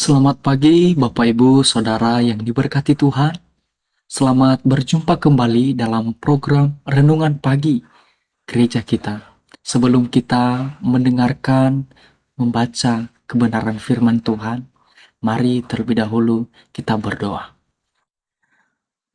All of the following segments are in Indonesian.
Selamat pagi, Bapak, Ibu, Saudara yang diberkati Tuhan. Selamat berjumpa kembali dalam program Renungan Pagi Gereja kita. Sebelum kita mendengarkan, membaca kebenaran firman Tuhan, mari terlebih dahulu kita berdoa.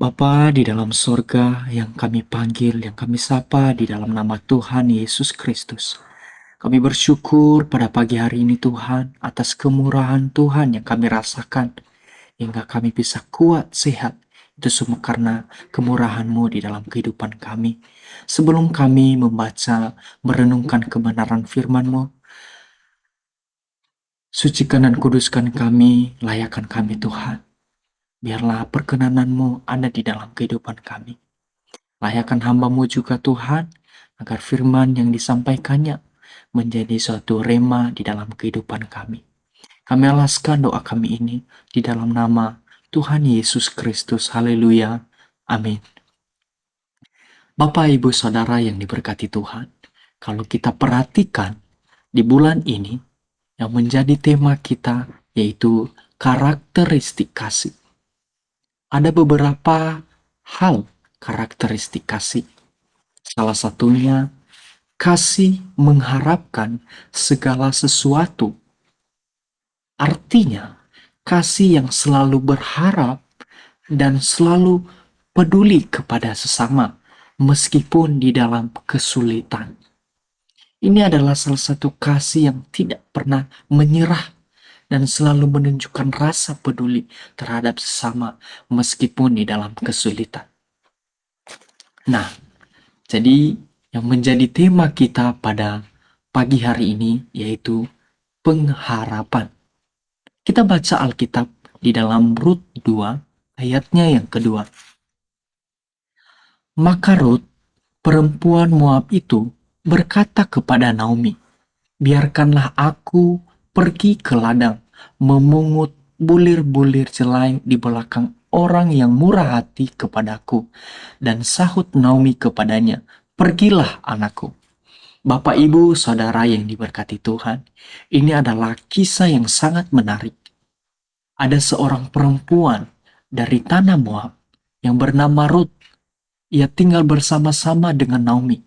Bapa di dalam sorga yang kami panggil, yang kami sapa di dalam nama Tuhan Yesus Kristus. Kami bersyukur pada pagi hari ini Tuhan atas kemurahan Tuhan yang kami rasakan hingga kami bisa kuat, sehat. Itu semua karena kemurahan-Mu di dalam kehidupan kami. Sebelum kami membaca, merenungkan kebenaran firman-Mu, sucikan dan kuduskan kami, layakkan kami Tuhan. Biarlah perkenanan-Mu ada di dalam kehidupan kami. Layakkan hamba-Mu juga Tuhan, agar firman yang disampaikannya menjadi suatu rema di dalam kehidupan kami. Kami alaskan doa kami ini di dalam nama Tuhan Yesus Kristus. Haleluya. Amin. Bapak, Ibu, Saudara yang diberkati Tuhan, kalau kita perhatikan di bulan ini yang menjadi tema kita yaitu karakteristik kasih. Ada beberapa hal karakteristik kasih. Salah satunya kasih mengharapkan segala sesuatu. Artinya, kasih yang selalu berharap dan selalu peduli kepada sesama, meskipun di dalam kesulitan. Ini adalah salah satu kasih yang tidak pernah menyerah dan selalu menunjukkan rasa peduli terhadap sesama, meskipun di dalam kesulitan. Nah, jadi yang menjadi tema kita pada pagi hari ini yaitu pengharapan. Kita baca Alkitab di dalam Rut 2 ayatnya yang kedua. Maka Rut, perempuan Moab itu, berkata kepada Naomi, "Biarkanlah aku pergi ke ladang, memungut bulir-bulir jelai di belakang orang yang murah hati kepadaku." Dan sahut Naomi kepadanya, "Pergilah anakku." Bapak, Ibu, Saudara yang diberkati Tuhan, ini adalah kisah yang sangat menarik. Ada seorang perempuan dari tanah Moab yang bernama Rut. Ia tinggal bersama-sama dengan Naomi.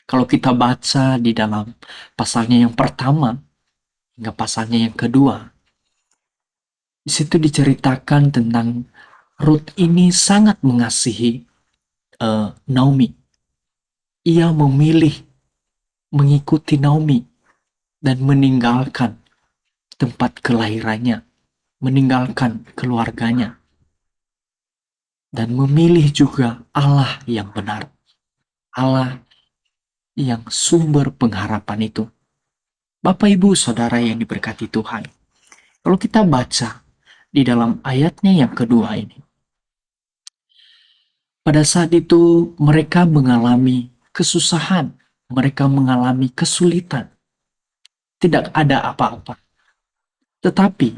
Kalau kita baca di dalam pasalnya yang pertama hingga pasalnya yang kedua, di situ diceritakan tentang Rut ini sangat mengasihi Naomi. Ia memilih mengikuti Naomi dan meninggalkan tempat kelahirannya, meninggalkan keluarganya, dan memilih juga Allah yang benar, Allah yang sumber pengharapan itu. Bapak, Ibu, Saudara yang diberkati Tuhan, kalau kita baca di dalam ayatnya yang kedua ini, pada saat itu mereka mengalami kesusahan, mereka mengalami kesulitan, tidak ada apa-apa. Tetapi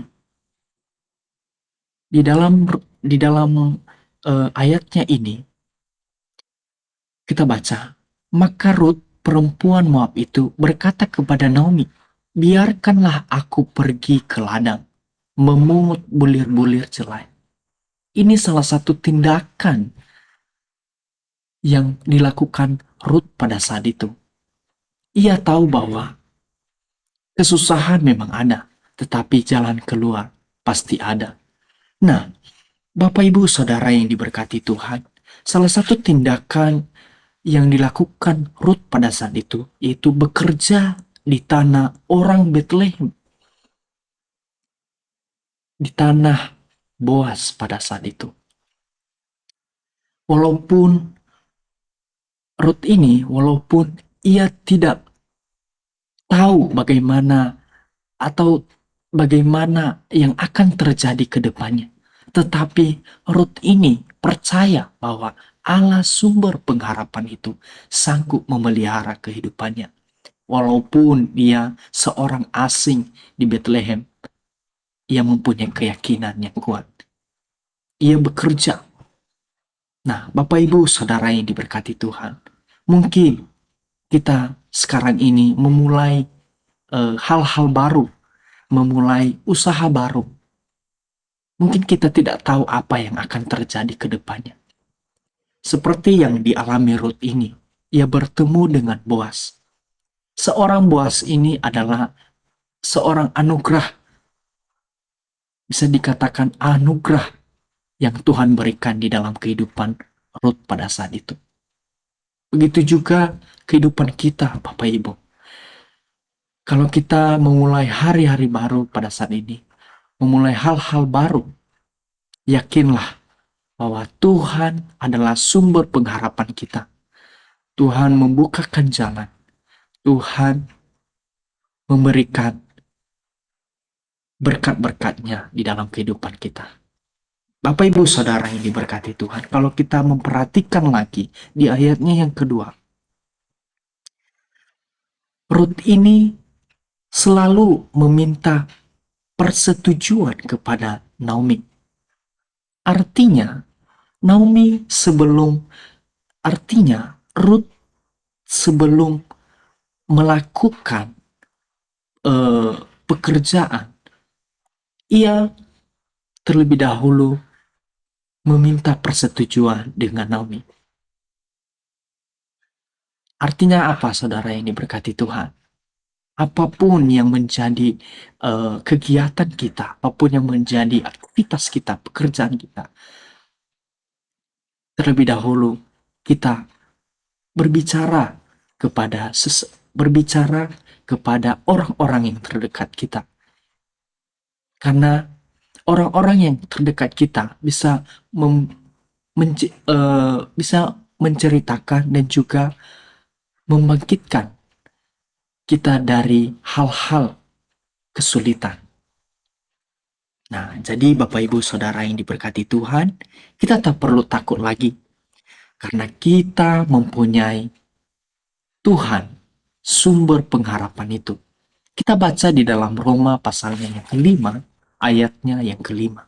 di dalam ayatnya ini kita baca, maka Rut perempuan Moab itu berkata kepada Naomi, "Biarkanlah aku pergi ke ladang, memungut bulir-bulir jelai." Ini salah satu tindakan yang dilakukan Rut pada saat itu. Ia tahu bahwa kesusahan memang ada, tetapi jalan keluar pasti ada. Nah, Bapak, Ibu, Saudara yang diberkati Tuhan, salah satu tindakan yang dilakukan Rut pada saat itu yaitu bekerja di tanah orang Bethlehem, di tanah Boas pada saat itu. Walaupun walaupun ia tidak tahu bagaimana yang akan terjadi ke depannya, tetapi Rut ini percaya bahwa Allah sumber pengharapan itu sanggup memelihara kehidupannya. Walaupun dia seorang asing di Bethlehem, ia mempunyai keyakinan yang kuat. Ia bekerja. Nah, Bapak, Ibu, Saudara yang diberkati Tuhan, mungkin kita sekarang ini memulai hal-hal baru memulai usaha baru. Mungkin kita tidak tahu apa yang akan terjadi ke depannya. Seperti yang dialami Ruth ini, ia bertemu dengan Boas. Seorang Boas ini adalah seorang anugerah, bisa dikatakan anugerah yang Tuhan berikan di dalam kehidupan Ruth pada saat itu. Begitu juga kehidupan kita, Bapak Ibu. Kalau kita memulai hari-hari baru pada saat ini, memulai hal-hal baru, yakinlah bahwa Tuhan adalah sumber pengharapan kita. Tuhan membukakan jalan. Tuhan memberikan berkat-berkat-Nya di dalam kehidupan kita. Bapak Ibu Saudara yang diberkati Tuhan, kalau kita memperhatikan lagi di ayatnya yang kedua, Ruth ini selalu meminta persetujuan kepada Naomi. Artinya, Ruth sebelum melakukan pekerjaan, ia terlebih dahulu meminta persetujuan dengan Naomi. Artinya apa, saudara yang diberkati Tuhan? Apapun yang menjadi kegiatan kita, apapun yang menjadi aktivitas kita, pekerjaan kita, terlebih dahulu kita berbicara kepada orang-orang yang terdekat kita. Karena orang-orang yang terdekat kita bisa bisa menceritakan dan juga membangkitkan kita dari hal-hal kesulitan. Nah, jadi Bapak Ibu Saudara yang diberkati Tuhan, kita tak perlu takut lagi. Karena kita mempunyai Tuhan, sumber pengharapan itu. Kita baca di dalam Roma pasalnya yang kelima, ayatnya yang kelima.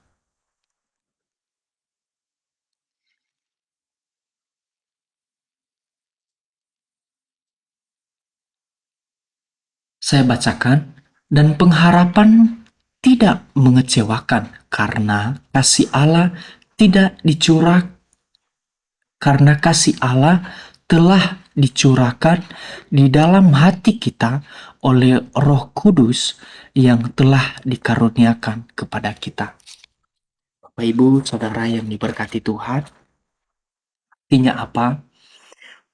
Saya bacakan, dan pengharapan tidak mengecewakan karena kasih Allah telah dicurahkan di dalam hati kita oleh Roh Kudus yang telah dikaruniakan kepada kita. Bapak Ibu Saudara yang diberkati Tuhan, artinya apa?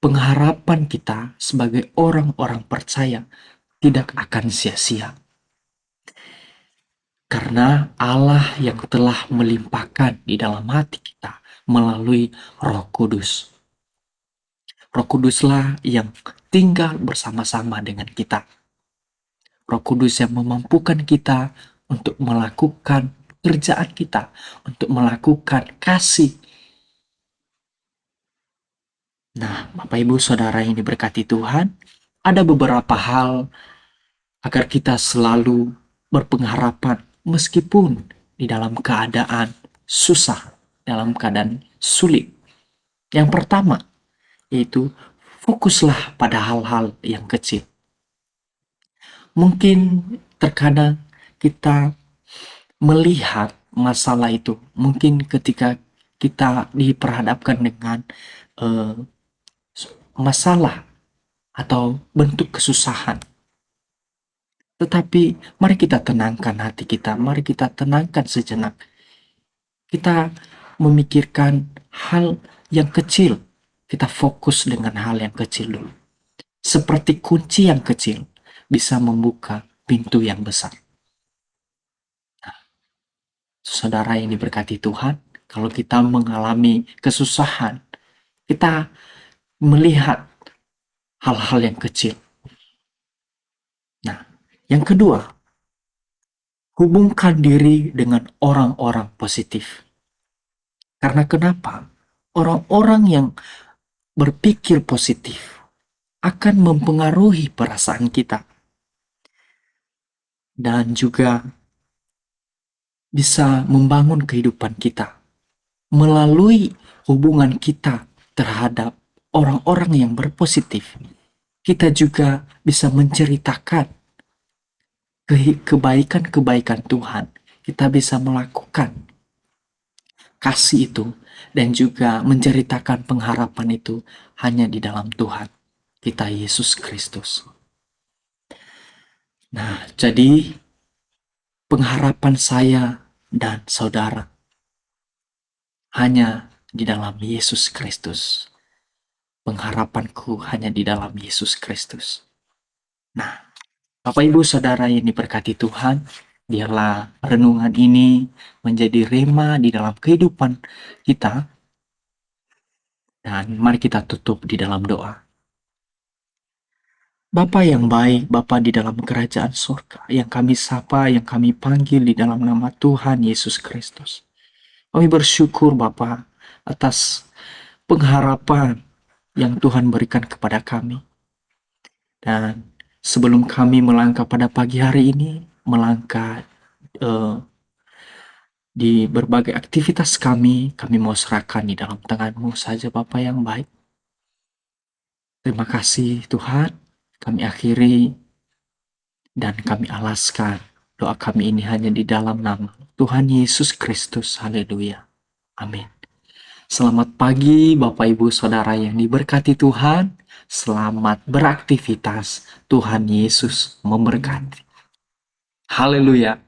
Pengharapan kita sebagai orang-orang percaya tidak akan sia-sia. Karena Allah yang telah melimpahkan di dalam hati kita melalui Roh Kudus. Roh Kuduslah yang tinggal bersama-sama dengan kita. Roh Kudus yang memampukan kita untuk melakukan pekerjaan kita, untuk melakukan kasih. Nah, Bapak Ibu Saudara yang diberkati Tuhan, ada beberapa hal agar kita selalu berpengharapan meskipun di dalam keadaan susah, dalam keadaan sulit. Yang pertama, yaitu fokuslah pada hal-hal yang kecil. Mungkin terkadang kita melihat masalah itu, mungkin ketika kita diperhadapkan dengan masalah atau bentuk kesusahan. Tetapi mari kita tenangkan hati kita, mari kita tenangkan sejenak. Kita memikirkan hal yang kecil, kita fokus dengan hal yang kecil dulu. Seperti kunci yang kecil bisa membuka pintu yang besar. Nah, saudara yang diberkati Tuhan, kalau kita mengalami kesusahan, kita melihat hal-hal yang kecil. Nah, yang kedua, hubungkan diri dengan orang-orang positif. Karena kenapa? Orang-orang yang berpikir positif akan mempengaruhi perasaan kita. Dan juga bisa membangun kehidupan kita. Melalui hubungan kita terhadap orang-orang yang berpositif, kita juga bisa menceritakan kebaikan-kebaikan Tuhan, kita bisa melakukan kasih itu dan juga menceritakan pengharapan itu hanya di dalam Tuhan kita Yesus Kristus. Nah, jadi pengharapan saya dan saudara hanya di dalam Yesus Kristus. Pengharapanku hanya di dalam Yesus Kristus. Nah, Bapak Ibu Saudara yang diberkati Tuhan, biarlah renungan ini menjadi rema di dalam kehidupan kita. Dan mari kita tutup di dalam doa. Bapa yang baik, Bapa di dalam kerajaan surga, yang kami sapa, yang kami panggil di dalam nama Tuhan Yesus Kristus. Kami bersyukur Bapa atas pengharapan yang Tuhan berikan kepada kami. Dan sebelum kami melangkah pada pagi hari ini, melangkah di berbagai aktivitas kami mau serahkan di dalam tangan-Mu saja Bapa yang baik. Terima kasih Tuhan, kami akhiri dan kami alaskan doa kami ini hanya di dalam nama Tuhan Yesus Kristus. Haleluya. Amin. Selamat pagi Bapak Ibu Saudara yang diberkati Tuhan. Selamat beraktivitas. Tuhan Yesus memberkati. Haleluya.